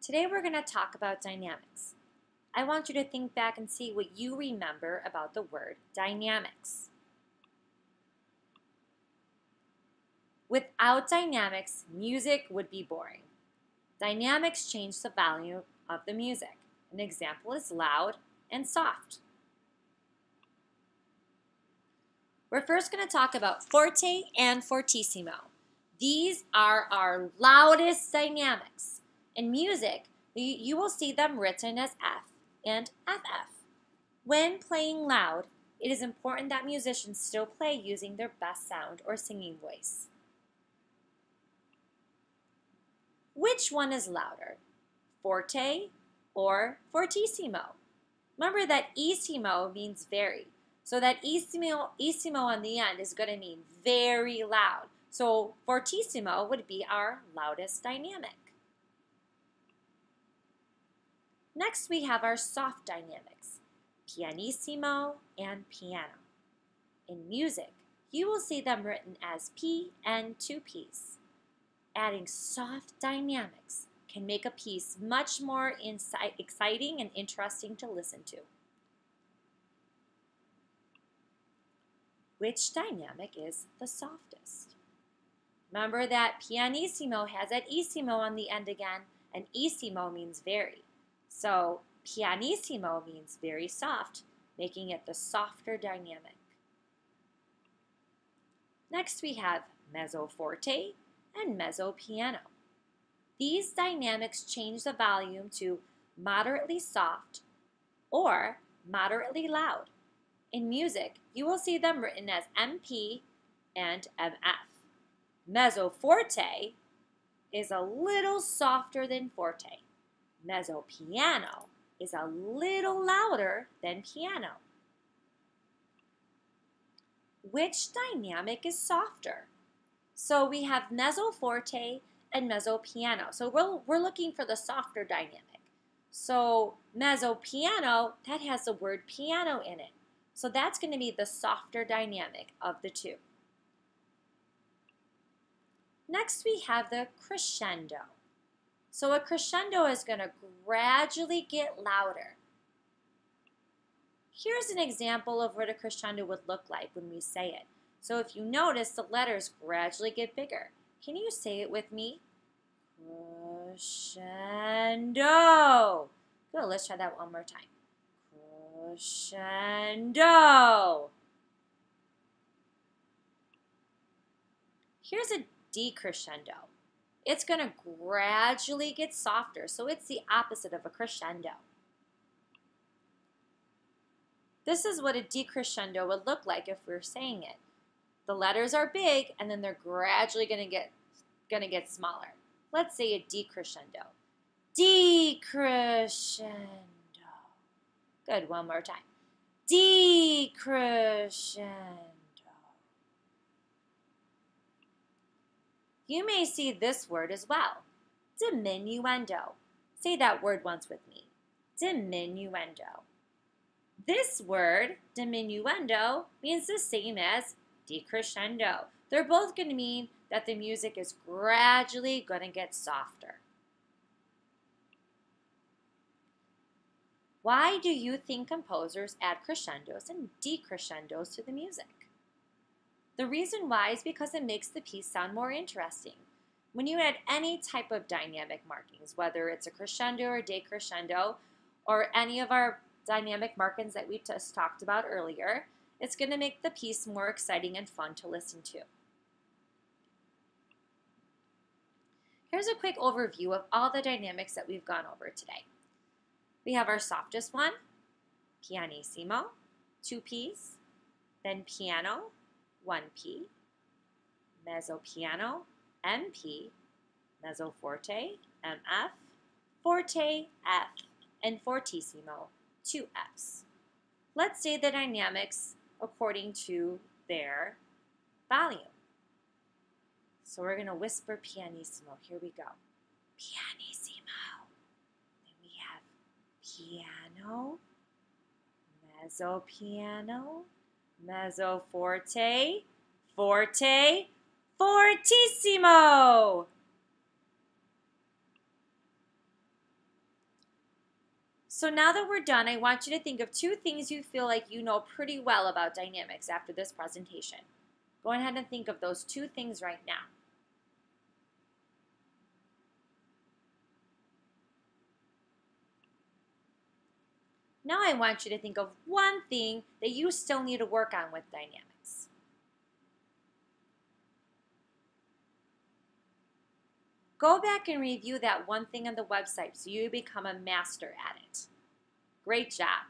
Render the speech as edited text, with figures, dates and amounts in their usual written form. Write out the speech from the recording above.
Today we're going to talk about dynamics. I want you to think back and see what you remember about the word dynamics. Without dynamics, music would be boring. Dynamics change the volume of the music. An example is loud and soft. We're first going to talk about forte and fortissimo. These are our loudest dynamics. In music, you will see them written as F and FF. When playing loud, it is important that musicians still play using their best sound or singing voice. Which one is louder, forte or fortissimo? Remember that issimo means very. So that issimo on the end is going to mean very loud. So fortissimo would be our loudest dynamic. Next we have our soft dynamics, pianissimo and piano. In music, you will see them written as P and two Ps. Adding soft dynamics can make a piece much more exciting and interesting to listen to. Which dynamic is the softest? Remember that pianissimo has that issimo on the end again, and issimo means very. So pianissimo means very soft, making it the softer dynamic. Next we have mezzo forte and mezzo piano. These dynamics change the volume to moderately soft or moderately loud. In music, you will see them written as MP and MF. Mezzo forte is a little softer than forte. Mezzo piano is a little louder than piano. Which dynamic is softer? So we have mezzo forte and mezzo piano. So we're looking for the softer dynamic. So mezzo piano, that has the word piano in it. So that's going to be the softer dynamic of the two. Next we have the crescendo. So a crescendo is going to gradually get louder. Here's an example of what a crescendo would look like when we say it. So if you notice, the letters gradually get bigger. Can you say it with me? Crescendo. Good, let's try that one more time. Crescendo. Here's a decrescendo. It's going to gradually get softer, so it's the opposite of a crescendo. This is what a decrescendo would look like if we're saying it. The letters are big, and then they're gradually going to get smaller. Let's say a decrescendo. Decrescendo. Good, one more time. Decrescendo. You may see this word as well, diminuendo. Say that word once with me, diminuendo. This word, diminuendo, means the same as decrescendo. They're both going to mean that the music is gradually going to get softer. Why do you think composers add crescendos and decrescendos to the music? The reason why is because it makes the piece sound more interesting. When you add any type of dynamic markings, whether it's a crescendo or decrescendo, or any of our dynamic markings that we just talked about earlier, it's going to make the piece more exciting and fun to listen to. Here's a quick overview of all the dynamics that we've gone over today. We have our softest one, pianissimo, 2 Ps, then piano, 1 P, mezzo piano, MP, mezzo forte, MF, forte, F, and fortissimo, 2 Fs. Let's say the dynamics according to their volume. So we're going to whisper pianissimo. Here we go. Pianissimo. Then we have piano, mezzo piano, mezzo forte, forte, fortissimo. So now that we're done, I want you to think of 2 things you feel like you know pretty well about dynamics after this presentation. Go ahead and think of those 2 things right now. Now I want you to think of 1 thing that you still need to work on with dynamics. Go back and review that 1 thing on the website so you become a master at it. Great job.